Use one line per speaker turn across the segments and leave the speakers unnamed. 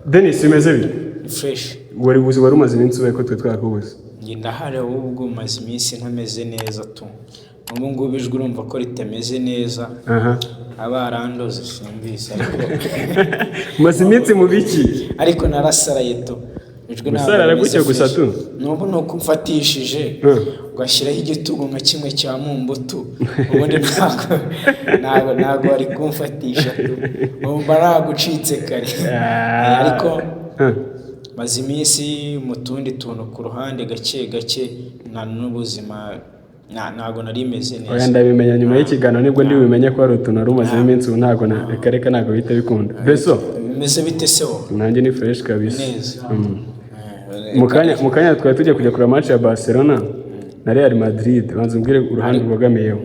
Denis imeze bite?
Fresh.
Wari umaze iminsi ubaye ko twe twakubuze.
Ngi ndahari ubwo maze iminsi ntameze neza tu. Ubu ngubu ijwi urumva ko ritameze neza. Abarandoze simbizi ariko
maze iminsi mu biki
ariko narasaraye tu. Ijwi
ntabwo gutyo gusa tu.
Nubu nuko mfatishije ugashyiraho igitugu nka kimwe cya mumbutu ubundi ntabwo ari kumfatisha tu. Umva aragucitse kare. Ariko maze iminsi mu tundi tuntu ku ruhande gake nta n'ubuzima ntago nari meze neza.
Oya ndabimenya nyuma y'ikiganiro nibwo ndibimenye ko ari utuntu ari umaze iminsi ubu ntago reka ntago bihita bikunda. Beso
bimeze bite se wowe?
Nanjye ni fresh kabisa. Mukanya twari tujya kujya kuri match ya Barcelona na Real Madrid. Banza umbwire uruhande mbogamiyeho.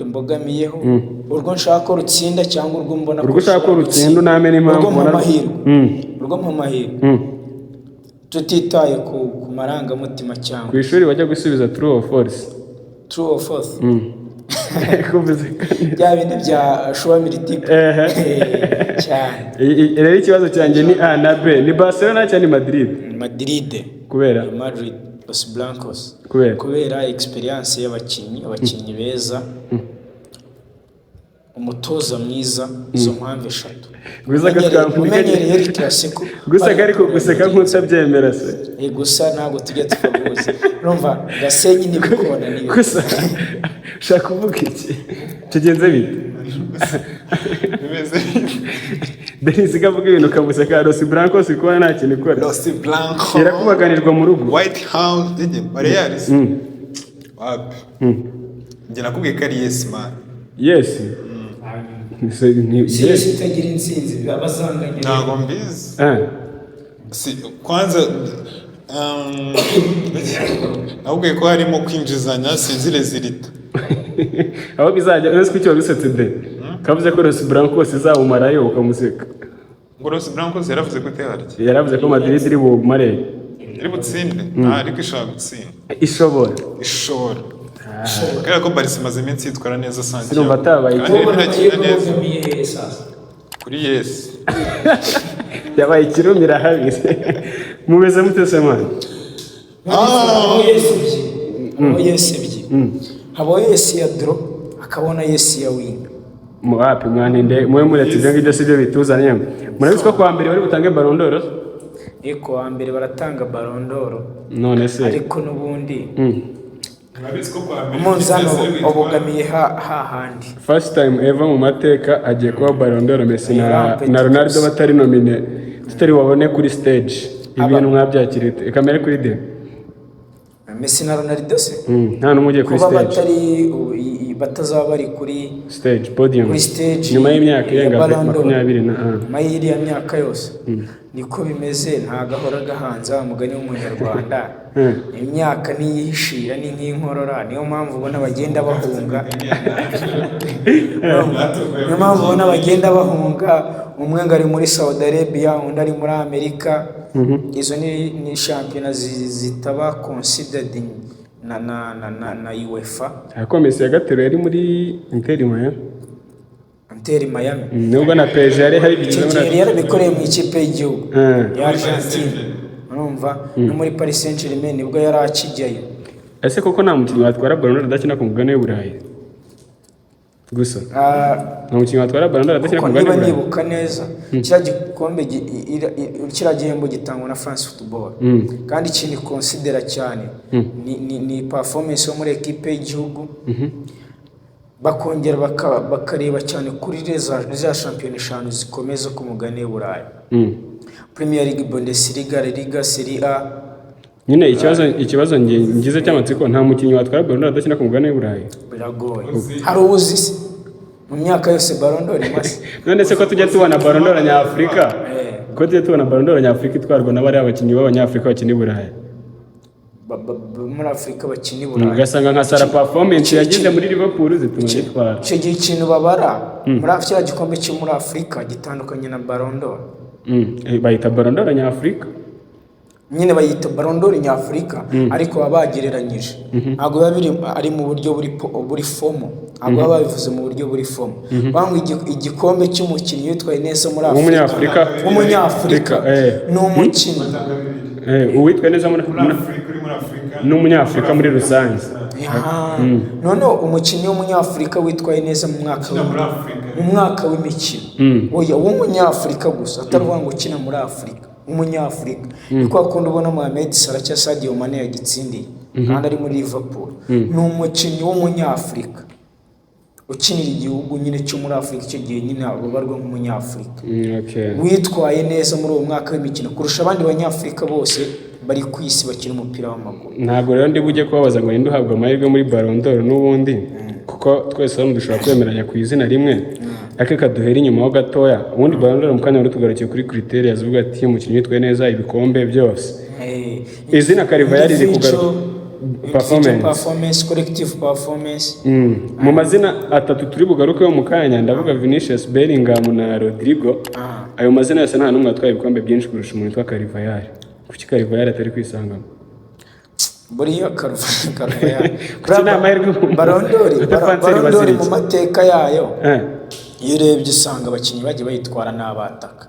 Mbogamiyeho urwo nshaka rutsinda cyangwa urwo mbona
ko ushaka rutsinda namenye impamvu
urwo mu mahirwe tutitaye ku marangamutima cyangwa
ku ishuri bajya gusubiza true or false.
True or false? Bya bindi bya show multiple cyane.
Rero ikibazo cyanjye ni A na B. Ni Barcelona cyangwa ni Madrid?
Madrid.
Kubera
Madrid Los Blancos.
Kubera
experience y'abakinnyi beza. Umutoza mwiza izo mpamvu eshatu. Umenyereye iri classico.
Gusa ariko guseka nk'utabyemera se.
Gusa ntabwo tujya tukavuza. Urumva gasenyi n'ibikona niyo.
Gusa shaka kuvuga iki? Tugenze bite? Denis kavuga ibintu kamuseka Los Blancos ikora nta kintu ikora.
Los Blancos.
Irakubaganirwa mu rugo.
White House Reals. Wapi? Njye nakubwiye ko ari yes man.
Yes.
Yes itagira insinzi babazanganye.
Ntago mbizi. Kwanza ahubwo ko harimo kwinjizanya sinzire zirita.
Aho bizajya uretse ko cyo bisetse de. Kavuze ko Los Blancos izawumarayo ukamuseka.
Ngo Los Blancos yaravuze ko teharye.
Yaravuze ko Madrid iri bumare.
Iri butsinde. Ariko ishaka gutsinda.
Ishobora.
Kubera ko Barca imaze iminsi yitwara neza sanjye.
Sinumva atabaye
kuri yes.
Yabaye ikirumira habise. Mubeze mutese mwana.
Yes byi. Habo yes ya draw akabona yes ya win.
Muapi mwaninde mwe muretse ibyo ngibyo sibyo bituzanye. Murabizwa kwa mbere bari butange Ballon d'Or.
Kwa mbere baratanga Ballon d'Or.
None se
ariko nubundi
murabizwa kwa mbere
umunzano obogamiye hahandi.
First time ever mu mateka agiye kuba Ballon d'Or Messi na Ronaldo batari nomine tutari wabone kuri stage. Ibintu mwabyakirite kamere kuri de
Messi na Ronaldo se
nta numwe ugiye kuri stage
batazaba bari kuri
stage podium
kuri stage
nyuma y'imyaka irenga 20 na
mayiri ya myaka yose niko bimeze nta gahora gahanza umugani w'umunyarwanda imyaka niyihishira ni nk'inkorora niyo mpamvu ubona bagenda bahunga niyo mpamvu ubona bagenda bahunga umwe ngari muri Saudi Arabia undi ari muri Amerika. Izo ni shampiyona zitaba considered na UEFA.
Ariko Messi yagatero yari muri Inter Miami. Nubwo na PSG yari hari
bigeze yarabikoreye mu ikipe y'igihugu ya Argentina. Urumva no muri Paris Saint-Germain nibwo yari akijyayo.
Ese koko nta mukinnyi watwara Ballon d'Or adakina ku mugabane w'Uburayi? Gusa nta mukinnyi watwara Ballon d'Or adakina ku mugabane w'Uburayi.
Niba nibuka neza cya gikombe kira gihembo gitangwa na France Football. Kandi ikindi considera cyane ni performance yo muri equipe y'igihugu. Bakongera bakareba cyane kuri za shampiyona eshanu zikomeza ku mugabane w'Uburayi. Premier League, Bundesliga, La Liga, Serie A.
Nyine ikibazo ngize cy'amatsiko nta mukinnyi watwara Ballon d'Or adakina ku mugabane w'Uburayi.
Biragoye. Hari ubuzi mu myaka yose Ballon d'Or imase.
None se ko tujya tubona Ballon d'Or nyafrika? Ko tujya tubona Ballon d'Or nyafrika itwarwa n'abari abakinnyi b'abanyafrika bakina i Burayi.
Muri Afrika bakina i Burayi.
Ugasanga nka Sara performance yagize muri Liverpool zituma yitwara.
Icyo gihe ikintu babara muri Afrika gikombe cyo muri Afrika gitandukanye na Ballon d'Or.
Bayita Ballon d'Or nyafrika.
nyine bayita Ballon d'Or nyafurika ariko baba bagereranyije ntabwo biba biri ari mu buryo buri fomo ntabwo baba babivuze mu buryo buri fomo bangwa igikombe cy'umukinnyi witwaye neza muri Afurika w'umunyafurika ni umukinnyi
uwitwaye neza muri n'umunyafurika muri rusange
noneho umukinnyi w'umunyafurika witwaye neza mu mwaka w'imikino oya w'umunyafurika gusa ataruvuga ngo ukina muri Afurika umunyafurika niko akunda ubona Mohamed Salah cyangwa Sadio Mane yagitsindiye kandi ari muri Liverpool ni umukinnyi w'umunyafurika ukinira igihugu nyine cyo muri Afurika icyo gihe nyine ababarwa nk'umunyafurika witwaye neza muri uwo mwaka w'imikino kurusha abandi banyafurika bose bari ku isi bakina umupira w'amaguru.
Ntabwo rero ndi bujye kubabaza ngo ninde uhabwa amahirwe muri Ballon d'Or n'ubundi kuko twese hano dushobora kwemeranya ku izina rimwe ariko kaduhera inyuma ho gatoya ubundi Ballon d'Or mu kanya wari tugarukiye kuri criteria zivuga ati umukinnyi witwaye neza ibikombe byose izina Carvajal riri kugaruka
performance collective performance
mu mazina atatu turi bugarukeho mu kanya ndavuga Vinicius Bellingham na Rodrigo ayo mazina yose nta numwe atwaye ibikombe byinshi kurusha umuntu witwa Carvajal kuki Carvajal atari kwisangamo
buriya Carvajal Ballon d'Or mu mateka yayo iyo urebye usanga abakinnyi bagiye bayitwara n'abataka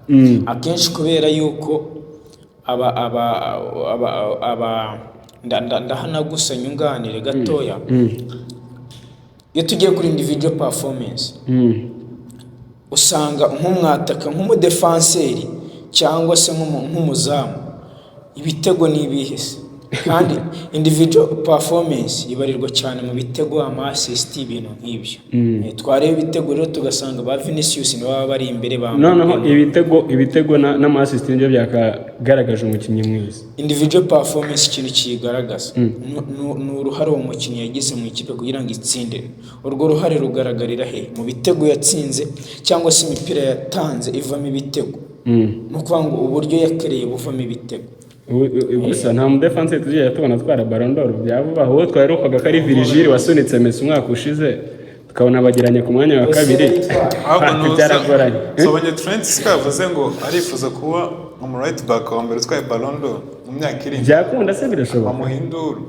akenshi kubera yuko ndahanagusa nyunganire gatoya iyo tugiye kuri individual performance usanga nk'umwataka nk'umudefanseri cyangwa se nk'umuzamu ibitego n'ibihese kandi individual performance ibarirwa cyane mu bitego ama-assist ibintu nk'ibyo twareba ibitego rero tugasanga ba Vinicius nibo baba bari imbere
noneho ibitego n'ama-assist nibyo byakagaragaje umukinnyi mwiza
individual performance ikintu kiyigaragaza ni uruhare uwo mukinnyi yagize mu ikipe kugira ngo itsinde urwo ruhare rugaragarira he mu bitego yatsinze cyangwa se imipira yatanze ivamo ibitego ni ukuvuga ngo uburyo yakereye buvamo ibitego
gusa nta mudefense tugiye tubona twara Ballon d'Or byavuba aho twaherukaga ko ari Virgil wasunitse Messi umwaka ushize tukabona bagiranye ku mwanya wa kabiri byaragoranye
sobanye Trent sikavuze ngo arifuza kuba mu right back wa mbere utwaye Ballon d'Or mu myaka iri
byakunda se birashoboka
bamuhindura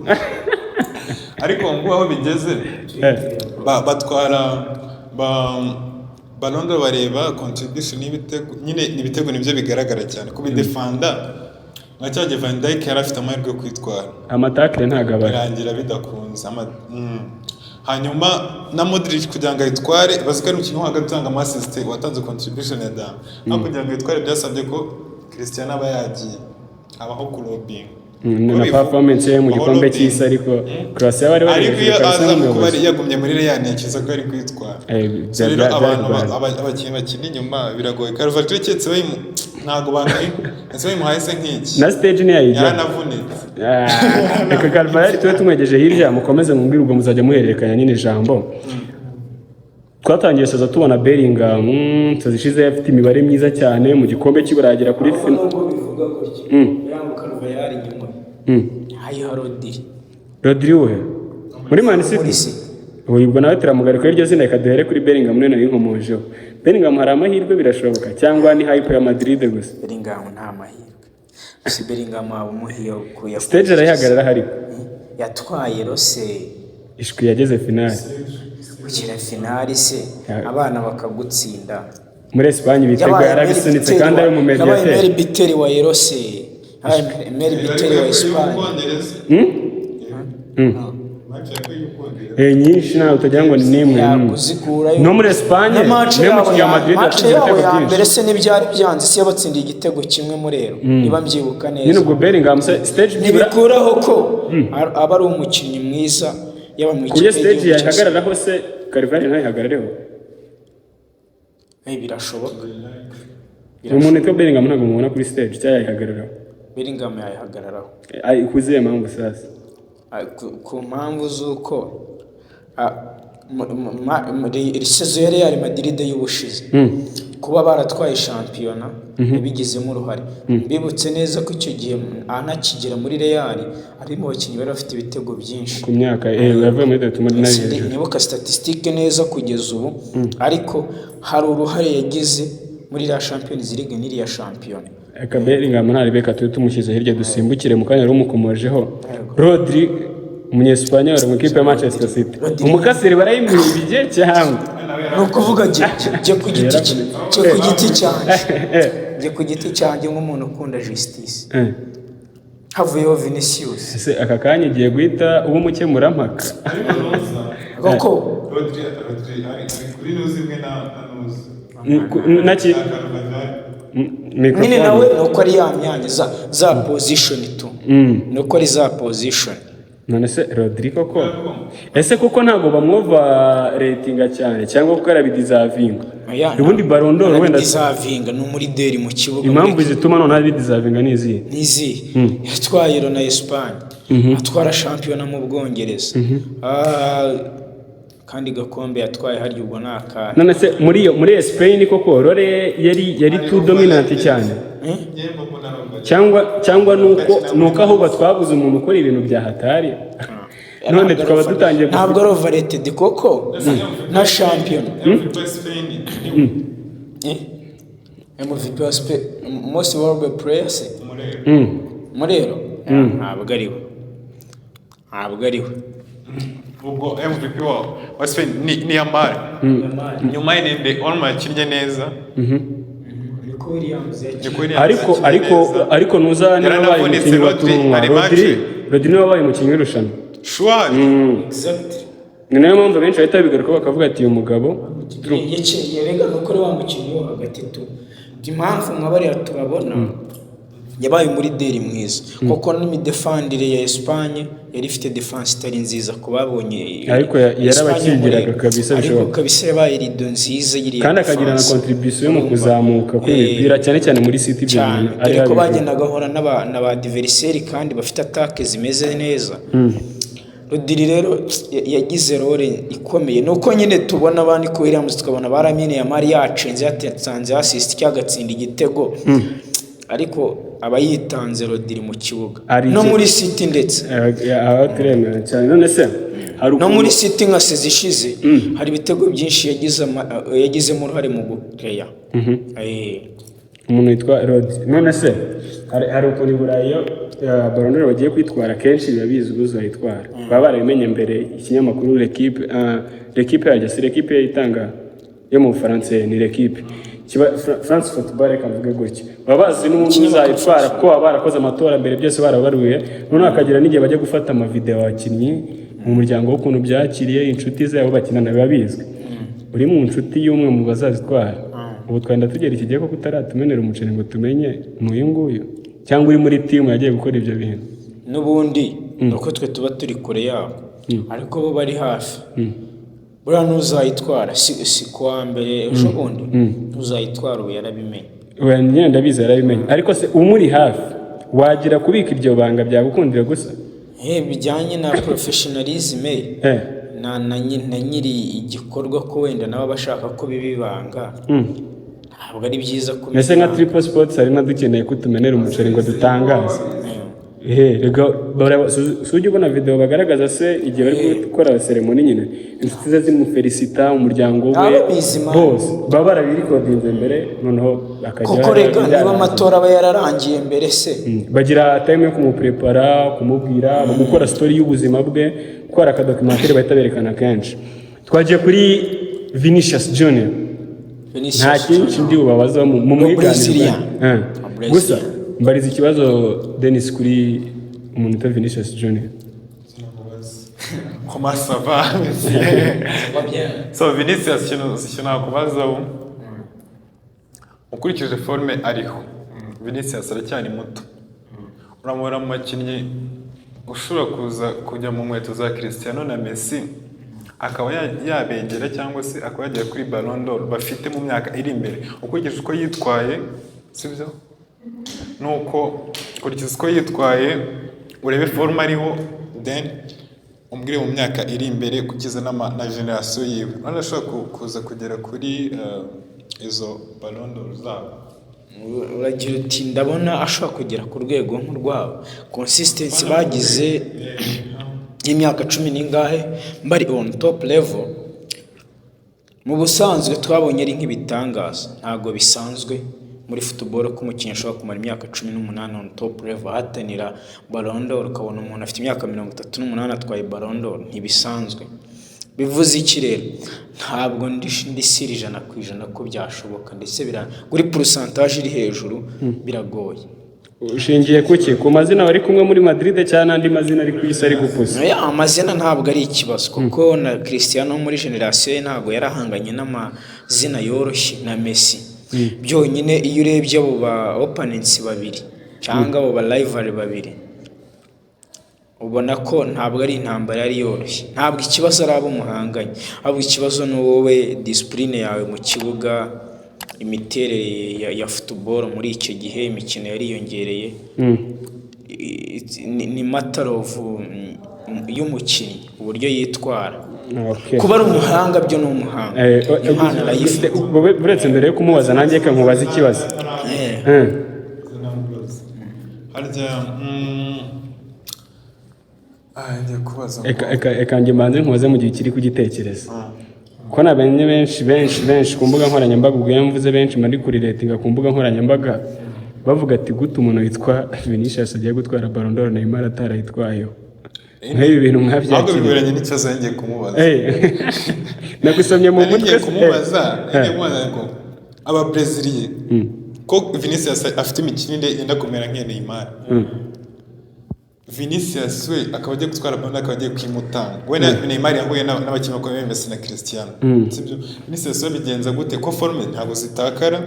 ariko ngo aho bigeze batwara Ballon d'Or bareba contribution n'ibitego nyine n'ibitego nibyo bigaragara cyane kubi defender Macyaje Van Dijk yari afite amahirwe yo kwitwara
amatakire ntagabara
birangira bidakunze hanyuma na Modric kugira ngo ayitware bazikari umukinnyi hagati utanga assist watanze contribution ya da no kugira ngo ayitware byasabye ko Cristiano aba yagiye abaho ku lobbying
na performance ye mu gikombe cy'isi ariko Croatia bari
kuba yagumye muri Real ntikiza ko ari kwitwara rero abakinnyi bakina inyuma biragoye Carvajal cyetse ntago bangaye ese bimuhayise nk'iki
na stage ni yayijya
yaranavunitse
reka Carvajal tuwe tumwegeje hirya mukomeze mumbwira ubwo muzajya muhererekanya nyine ijambo twatangiye saza tubona Bellingham tuzishize afite imibare myiza cyane mu gikombe cy'Iburagira kuri
final Carvajal nyuma hayo Rodri
we muri Man City ubwo nawe turamugaruka iryo zina kaduhere kuri Bellingham none n'inkomojeho Bellingham hari amahirwe birashoboka cyangwa ni hype ya Madrid gusa
Bellingham nta mahirwe si Bellingham abumuhiyo kuya
stage arayihagarara hari
yatwaye rose
ishwi yageze finale
ukira finale se abana bakagutsinda
muri Espagne ibitego yarabisunitse kandi ari mu mediateur
yabaye Biteri wa Erose Meri Biteri wa Espagne
nyinshi nawe utagira ngo ni nimwe no muri Espagne
niyo mukinnyi wa Madrid yatsinze ibitego byinshi mbere se n'ibyari byanze si yabatsindiye igitego kimwe muri rero niba mbyibuka neza
nyine ubwo Bellingham stage
ntibikuraho ko aba ari umukinnyi mwiza yaba mu
ikipe stage yahagararaho se Carvajal ntayihagarareho
birashoboka
umuntu witwa Bellingham ntabwo mubona kuri stage cyangwa yayihagararaho
Bellingham yayihagararaho
kuziye mpamvu sasa
ku mpamvu z'uko sezo ya Real Madrid y'ubushize kuba baratwaye shampiyona bigizemo uruhare bibutse neza ko icyo gihe anakigera muri Real arimo abakinnyi bari bafite ibitego byinshi
ku myaka yavuye muri Dortmund
nibuka statistique neza kugeza ubu ariko hari uruhare yagize muri la Champions League n'iriya shampiyona
Bellingham ntari beka turi tumushyize hirya dusimbukire mu kanya rumukomojeho Rodri umunyespanyol mu ikipe ya Manchester City umukasiri barayimwibye cyangwa
ni ukuvuga jye ku giti cyanjye nk'umuntu ukunda justice havuyeho Vinicius
ese aka kanya igiye guhita uba umukemurampaka
koko
Rodri kuri nuzi imwe na nuzi
naki
nyine nawe nuko ari ya myanya za position tu nuko ari za position.
none se Rodri koko ese koko ntabwo bamwova ratinga cyane cyangwa kuko arabidizavinga ubundi Ballon d'Or wenda
dizavinga ni muri deri mu kibuga
impamvu zituma none abidizavinga nizi
yatwaye Euro na Espagne atwara shampiyona mu Bwongereza kandi gakombe yatwaye hari ubwo naka
none se muri Spain koko Rore yari too dominant cyane cyangwa nuko ahubwo twabuze umuntu ukora ibintu bya hatari none tukaba dutangiye
ntabwo ari overrated koko na shampiyona MVP wa Spain most valuable player se Morero ntabwo ariwe
ubwo MVP wa Spain ni Ahari nyuma y'inde Olma yakinnye neza
ariko nuza niba babaye umukinnyi wa turunwa Rodri niba babaye umukinnyi w'irushanwa
exactly
ni nayo mpamvu benshi bahita bigaruka bakavuga ati uyu mugabo
yarenga gukora wa mukinnyi wo hagati tu impamvu nk'abariya turabona yabaye muri deri mwiza kuko n'imidefandire ya Espagne yari ifite defense itari nziza ku babonye
ariko yarabakingiraga kabisa
ariko kabisa yabaye rido nziza yiri
kandi akagira na contribution mu kuzamuka kw'imipira cyane cyane muri City
cyane ariko bagendaga hora n'aba adversaire kandi bafite attaque zimeze neza Rodri rero yagize role ikomeye nuko nyine tubona abandi ko Williams tukabona baramine ya Maria yacenze yatanze assist cyagatsinda igitego ariko aba yitanze Rodri mu kibuga no muri City ndetse
aho turemera cyane none se
no muri City nka sezishize hari ibitego byinshi yagizemo uruhare mu gukeya
umuntu witwa Rodri none se hari ukuntu i Burayi Ballon d'Or bagiye kwitwara kenshi biba bizwi uzayitwara baba barabimenye mbere ikinyamakuru L'Equipe yajya si L'Equipe itanga yo mu Bufaransa ni L'Equipe France Football reka mvuge gutya baba bazi n'umuntu uzayitwara ko baba barakoze amatora mbere byose barabaruye none akagira n'igihe bajya gufata amavideo abakinnyi mu muryango w'ukuntu byakiriye inshuti zabo bakinana biba bizwi uri mu nshuti y'umwe mu bazazitwara ubu twenda tugera iki gihe ko kutaratumenera umuceri ngo tumenye n'uyu nguyu cyangwa uri muri team yagiye gukora ibyo bintu
n'ubundi nuko twe tuba turi kure yabo ariko bo bari hafi buriya ntuzayitwara si kuwa mbere ubundi ntuzayitwara ubu yarabimenye
ndabizi yarabimenye ariko se umuri hafi wagira kubika ibyo banga byagukundira gusa
bijyanye na professionalism na nyiri igikorwa ko wenda nabo bashaka ko bibibanga ntabwo ari byiza kubibanga
mbese nka Triple Sports hari dukeneye kutumenera umuceri ngo dutangaze sujya ubona video bagaragaza se igihe bari gukora ceremony nyine inshuti ze zimufelicita umuryango we bose baba barabirikodinze mbere noneho bakajya
kuko rega niba amatora aba yararangiye mbere se
bagira time yo kumuprepara kumubwira gukora story y'ubuzima bwe gukora akadocumentary bahita berekana kenshi twagiye kuri Vinicius Junior nta kinshi ndi ubabaza mu mwiganiro gusa mbariza ikibazo Dennis kuri umuntu uta Vinicius Junior
comment ça va so Vinicius kintu kubazaho ukurikije forme ariho Vinicius aracyari muto uramubona mu makinnyi ushobora kujya mu nkweto za Cristiano na Messi akaba yabegera cyangwa se akaba yagera kuri Ballon d'Or bafite mu myaka iri imbere ukurikije uko yitwaye sibyo nuko kurikiza uko yitwaye urebe forme ariho then umbwire mu myaka iri imbere kukiza na generation yiwe none ashobora kuza kugera kuri izo Ballon d'Or zabo
uragira uti ndabona ashobora kugera ku rwego nk'urwabo consistency bagize y'imyaka 10 n'ingahe bari on top level mu busanzwe twabonye ari nk'ibitangaza ntago bisanzwe muri football ko umukinnyi ashobora kumara imyaka 18 on top level ahatanira Ballon d'Or, ukabona umuntu afite imyaka 38 atwaye Ballon d'Or, ntibisanzwe. Bivuze iki rero? Ntabwo ndi siri 100% ko byashoboka, ndetse kuri pourcentage iri hejuru biragoye.
Ushingiye kuki ku mazina bari kumwe muri Madrid cyane andi mazina ari ku isi ari gupusa?
Amazina ntabwo ari ikibazo kuko na Cristiano muri generation ntabwo yarahanganye n'amazina yoroshye na Messi. Byonyine iyo urebye abo ba opponents babiri cyangwa abo ba rival babiri ubona ko ntabwo ari intambara yari yoroshye. Ntabwo ikibazo ari abo muhanganye, ahubwo ikibazo ni wowe discipline yawe mu kibuga, imiterere ya football muri icyo gihe imikino yari yongereye. Ni matter of y'umukinnyi uburyo yitwara. Kuba ari umuhanga byo ni umuhanga. Imana arayifite.
Buretse mbere yo kumubaza nanjye ka nkubaza ikibazo. Eka njye mbanze nkubaze mu gihe kiri kugitekereza. Ko nabanye benshi ku mbuga nkoranyambaga, ubwo mvuze benshi mari kuri ratinga ku mbuga nkoranyambaga bavuga ati gute umuntu witwa Vinicius agiye gutwara Ballon d'Or Neymar atarayitwayeho. Nk'ibi bintu mwabyakiriye.
Ahubwo biberanye n'ikibazo ngiye kumubaza.
Nagusomye mu mutwe
kumubaza ko aba Brazilian ko Vinicius afite imikinire yenda kumera nk'iya Neymar. Vinicius we akaba agiye gutwara Ballon d'Or, akaba agiye kwimutanga. Wenda Neymar yahuye n'abakinnyi bakomeye Messi na Cristiano. Sibyo? Vinicius we bigenza gute ko forme ntabwo zitakara,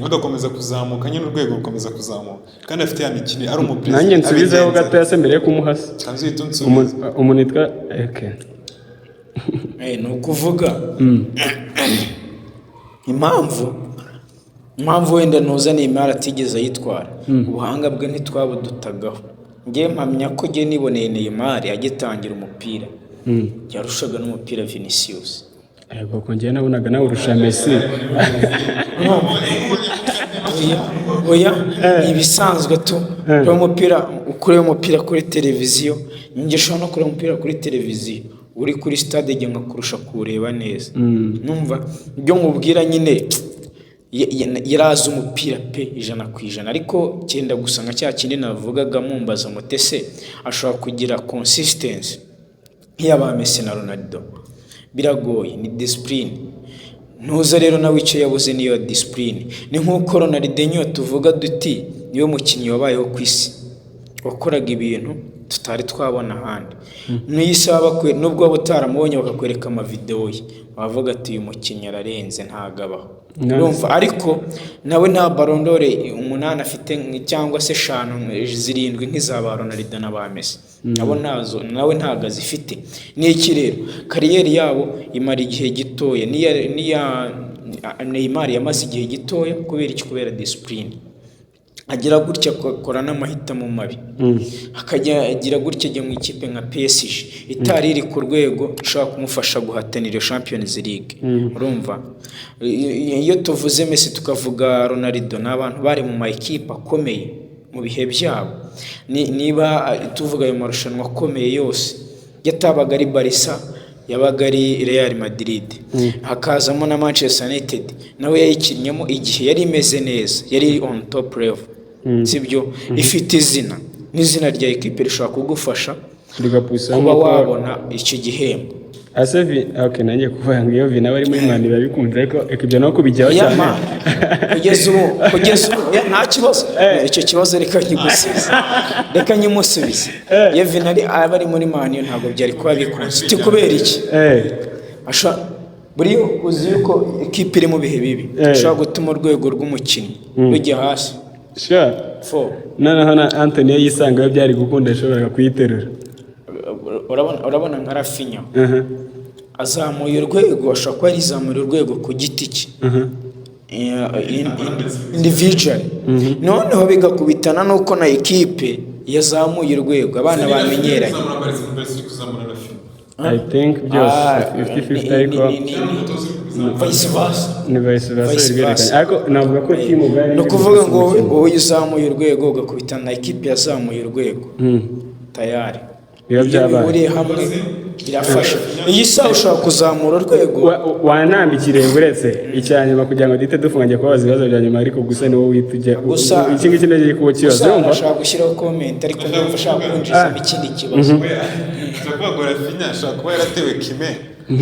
bagakomeza kuzamuka, nyine urwego rukomeza kuzamuka. Kandi afite ya mikino ari umupresident.
Nanjye nsubizeho gato yase mbere yo kumuhasa.
Kanzito nsubize.
Umuntu yitwa
ni ukuvuga impamvu wenda nuza Neymar atigeze yitwara, ubuhanga bwe ntitwabudutagaho. Ngiye mpamya ko ngiye niboneye Neymar agitangira umupira yarushaga n'umupira Vinicius.
Yego ko ngiye nabonaga nawe urusha Messi.
Oya ibisanzwe tu ko umupira ukure umupira kuri televiziyo, ngisho no kure umupira kuri televiziyo uri kuri stade nge ngakurusha kureba neza. Numva ibyo mubwira nyine yaraza umupira pe 100%, ariko cyenda gusa nka cya kindi navugaga mumbaza mutese ashobora kugira consistency nk'iyaba Messi na Ronaldo. Biragoye, ni discipline. Ntuza rero nawe icyo yabuze niyo discipline. Ni nk'uko Ronaldo tuvuga duti niyo mukinnyi wabayeho ku isi wakoraga ibintu tutari twabona ahandi. N'iyisaba kwe nubwo abutaramubonye bakakwereka ama video ye bavuga ati uyu mukinnyi ararenze ntagabaho. Urumva ariko nawe nta Ballon d'Or 8 afite cyangwa se 5 7 nk'izaba Ronaldo na ba Messi. Nabo nazo nawe ntaga zifite. Ni iki rero kariyeri yabo imara igihe gitoya, niya Neymar yamaze igihe gitoya kubera discipline. Agira gutya akora n'amahitamo mabi. Agira gutya ajya mu ikipe nka PSG itari iri ku rwego ishaka kumufasha guhatanira Champions League. Urumva iyo tuvuze Messi tukavuga Ronaldo n'abantu bari mu makipe akomeye mu bihe byabo. Niba tuvuga ayo marushanwa akomeye yose yatabaga ari Barca, yabaga ari Real Madrid, hakazamo na Manchester United nawe yayikinyemo igihe yari imeze neza, yari on top level. Sibyo ifite izina n'izina rya equipe rishobora kugufasha kuba wabona icyo gihembo.
Asevi okay nanjye kuvuga ngo iyo Vina bari muri Mani babikunze, ariko ekibyo no kubijyaho cyane
kugeza nta kibazo. Icyo kibazo reka nyimusubize. Iyo Vina ari muri Mani ntabwo byari kuba bikunze kubera iki? Buri uzi yuko equipe iri mu bihe bibi ashobora gutuma urwego rw'umukinnyi rujya hasi.
Noneho na Anthony yisanga byari gukunda ashobora kuyiterura.
Urabona nka Rafinha azamuye urwego, ashobora kuba yizamura urwego ku giti cye individual. Noneho bigakubitana nuko na equipe yazamuye urwego abana bamenyeranye.
I think byose 50-50 ariko vice versa. Ariko navuga ko timu gari
no kuvuga ngo wowe uzamuye urwego ugakubitana na equipe yazamuye urwego tayari.
Iyo byabaye
uri hamwe birafasha iyi saha ushobora kuzamura urwego
wanambikire uretse icyanyuma kugira ngo duhite dufunge kubaza ibibazo bya nyuma ariko gusa niwo wita ujya iki ngiki nagiye kuba kibazo
urumva ushaka gushyiraho comment ariko ndumva ushaka kwinjizamo ikindi kibazo
ushobora kuba Rafinha ashobora kuba yaratewe kime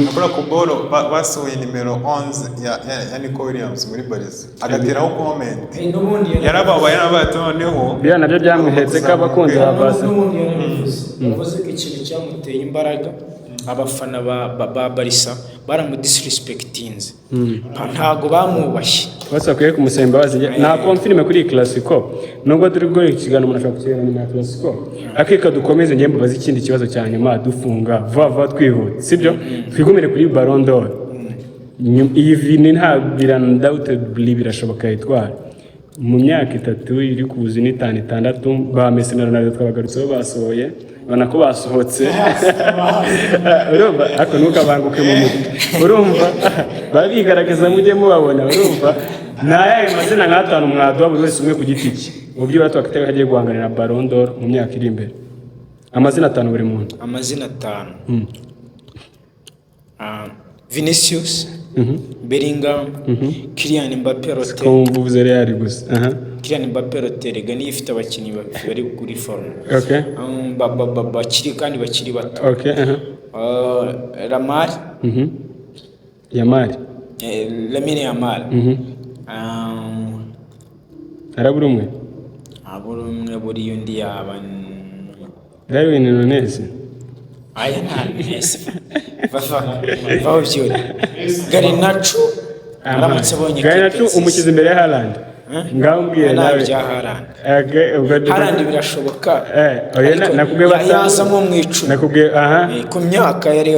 akora ku bolo basohoye nimero 11 ya Nico Williams muri Bagize agateraho comment yarababaye noneho
bya nabyo byamuhetse ko abakunzi ba Barca
yavuze ko ikintu cyamuteye imbaraga abafana ba Barca baramudisrespectinze ntago bamwubashye
bose bakwiye kumusaba imbabazi nta confirme kuri classico nubwo turi gukora ikiganiro umuntu ashaka kugera nyuma ya classico akeka dukomeze ngiye mbabaza ikindi kibazo cya nyuma dufunga vuba twihuta sibyo twigumire kuri Ballon d'Or iyi vini nta undoubtedly birashoboka yitwara mu myaka 3 iri kuza ni 5-6 ba Messi na Ronaldo twabagarutseho basohoye bana ko basohotse urumva ako nukabanguke mu mutwe urumva babigaragaza mujye mubabona urumva naye mazina nk'atanu mwadwa buri wese umwe ku giti cye mu byo batwakitega hagiye guhanganira Ballon d'Or mu myaka iri imbere amazina 5 buri muntu
amazina 5 Vinicius Bellingham Kylian Mbappe Rodri
kumvuze Real gusa
Kylian Mbappe Rodri gani ifite abakinnyi bari kuri form
okay
bakiri kandi bakiri bato
okay
Lamar
Yamal
Lamine Yamal
arabura umwe
buri undi yaba
Darwin Nunez
aya nta Messi vaho byori Garinacho aramutse bonye
Garinacho umukiza imbere ya Haaland ngaho mbwiye nawe
bya Haaland
ubwo
Haaland birashoboka
oya nakubwiye
yazamo mu icumi
nakubwiye
ku myaka yari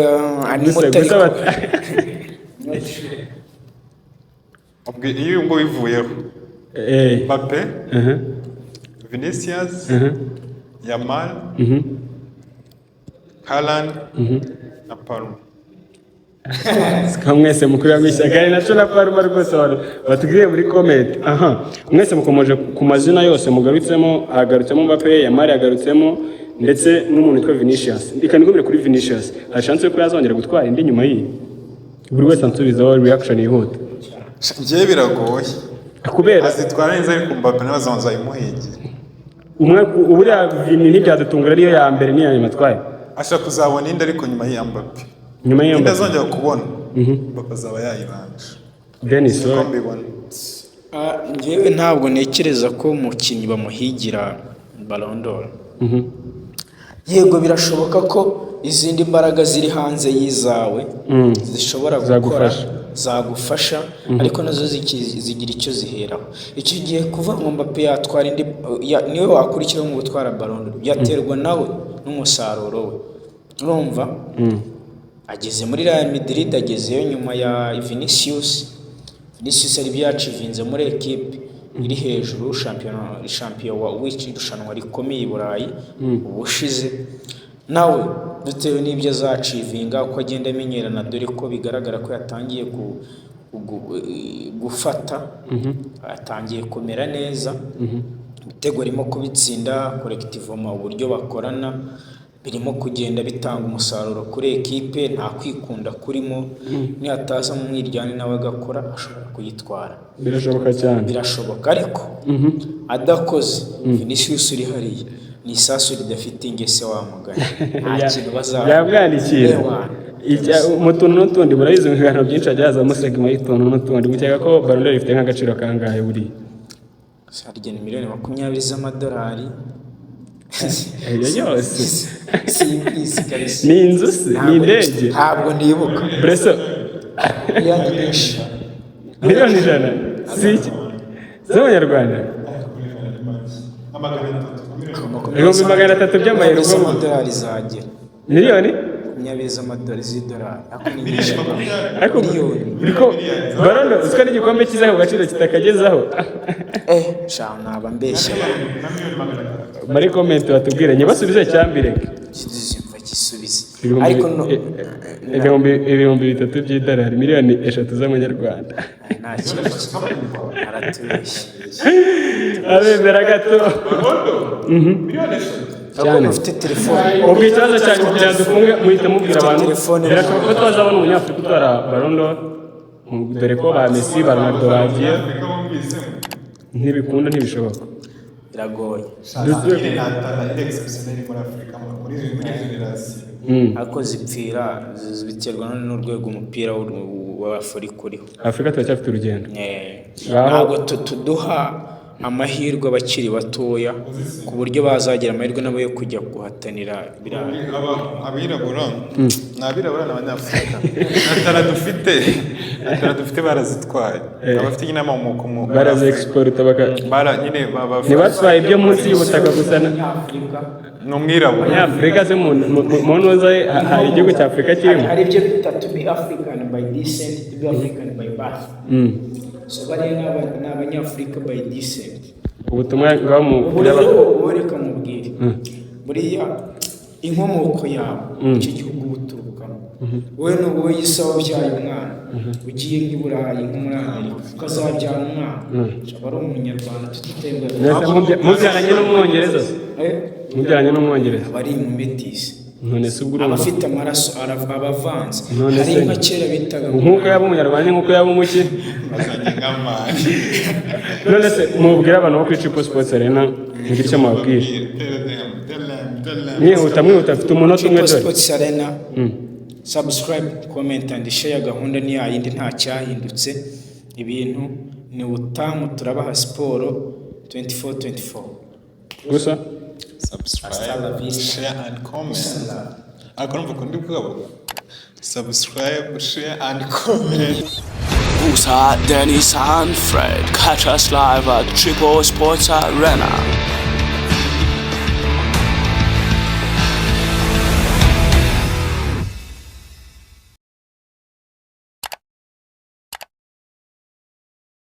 ari mutari
iyo ngo bivuyeho Mbappe Vinicius Yamal Haaland na Palma
mwese mukuru w'ishyaka naco na Palma rwose batubwiye muri comment mwese mukomeje ku mazina yose mugarutsemo agarutsemo Mbappe Yamal agarutsemo ndetse n'umuntu witwa Vinicius ndikanigomere kuri Vinicius chance ko yazongera gutwara indi nyuma yi buri wese ansubizaho reaction yihuta
ngiye biragoye
kubera
azitwara neza ariko Mbappe n'abazonza imuhigi
umwe uburiya Vini ntibyadutungura ariyo ya mbere niyo nyuma twaye
ashaka kuzabona indi ariko nyuma ya Mbappe
nyuma ya Mbappe
ndazongera kubona Mbappe azaba yayibanje
Dennis
ngewe ntabwo nekereza ko umukinnyi bamuhigira Ballon d'Or yego birashoboka ko izindi mbaraga ziri hanze yizawe zishobora gukora zagufasha ariko nazo zigira icyo ziheraho icyo gihe kuva ngo Mbappe yatwara indi niwe wakurikira mu gutwara Ballon d'Or byaterwa nawe n'umusaruro we urumva ageze muri Real Madrid agezeyo nyuma ya Vinicius ari byacivinze muri equipe iri hejuru champion wa w'irushanwa rikomeye i Burayi ubushize nawe dutewe n'ibyo azacivinga uko agenda amenyerana dore ko bigaragara ko yatangiye gufata atangiye kumera neza ibitego arimo kubitsinda collectivement uburyo bakorana birimo kugenda bitanga umusaruro kuri equipe nta kwikunda kurimo ni ataza mu mwiryane nawe agakora ashobora kuyitwara
birashoboka cyane
birashoboka ariko adakoze Vinicius uri hariya ni isasu ridafite ingese wamugana nta kintu bazaba
yabwandikira mu tuntu n'utundi murabizi mu biganiro byinshi ajyaza musegima y'utuntu n'utundi gukeka ko Ballon d'Or ifite nk'agaciro kangahe buri
sarya ni miliyoni 20 z'amadolari
yose ni inzu se ni indege
ntabwo ndibuka
Breso
yani menshi
miliyoni 100 si z'abanyarwanda ibihumbi 300 by'amayero
z'amadolari zagera
miliyoni
20 z'amadolari z'idolari
ariko biriko Ballon d'Or zikora igikombe kizaho gaciro kitakagezaho
naba mbeshya
muri comment batubwire nyibasubize cyambireke
igisubizo ariko
ibihumbi 3 by'idolari miliyoni 3 z'amanyarwanda
nta kintu aratubeshya
abemera gato
miliyoni
cyane
ufite telefone
ubwo ikibazo cyane kugira dufunge muhita mubwira abantu birashoboka ko twazabona umunyafurika utwara Ballon d'Or dore ko ba Messi ba Ronaldo bagiye ntibikunda ntibishoboka
biragoye ariko zipfira biterwa n'urwego umupira wa Afurika uriho.
Afurika turacyafite urugendo
ntabwo tuduha amahirwe abakiri batoya ku buryo bazagira amahirwe nabo yo kujya guhatanira
abirabura n'abirabura n'abanyafurika natara dufite barazitwaye abafite inama mu
baraze export
bara nyine
ntibatwaye ibyo munsi y'ubutaka gusa
n'umwirabura
Afurika se mu ntuza hari igihugu cya Afurika kirimo
hari ibyo bita to be African by descent to be African by birth so bari n'abanyafurika by descent
ubutumwa ngamu
reka mubwire buriya inkomoko yawe icyo gihugu buturukamo wowe n'ubu yisaho byaye umwana ugiye nk'i Burayi nko muri Amerika ukazabyara umwana aba ari umunyarwanda tutitembera
mubyaranye n'umwongereza mubyaranye n'umwongereza
bari mu metisi
none se ubwo
abafite amaraso abavanze hari nka kera bitaga
nkuko yaba umunyarwanda nkuko yaba umuki none se mubwira abantu bo kuri Triple Sports Arena ngira icyo mubabwira mwihuta afite umunota umwe dore
Sports Arena subscribe comment and share gahunda ni yindi nta cyahindutse ibintu ni utamu turabaha siporo 24/24
gusa
subscribe share and comment akorumva kundi bwabo subscribe share and comment
Musa, Dennis and Fred catch us live at Triple Sports Arena.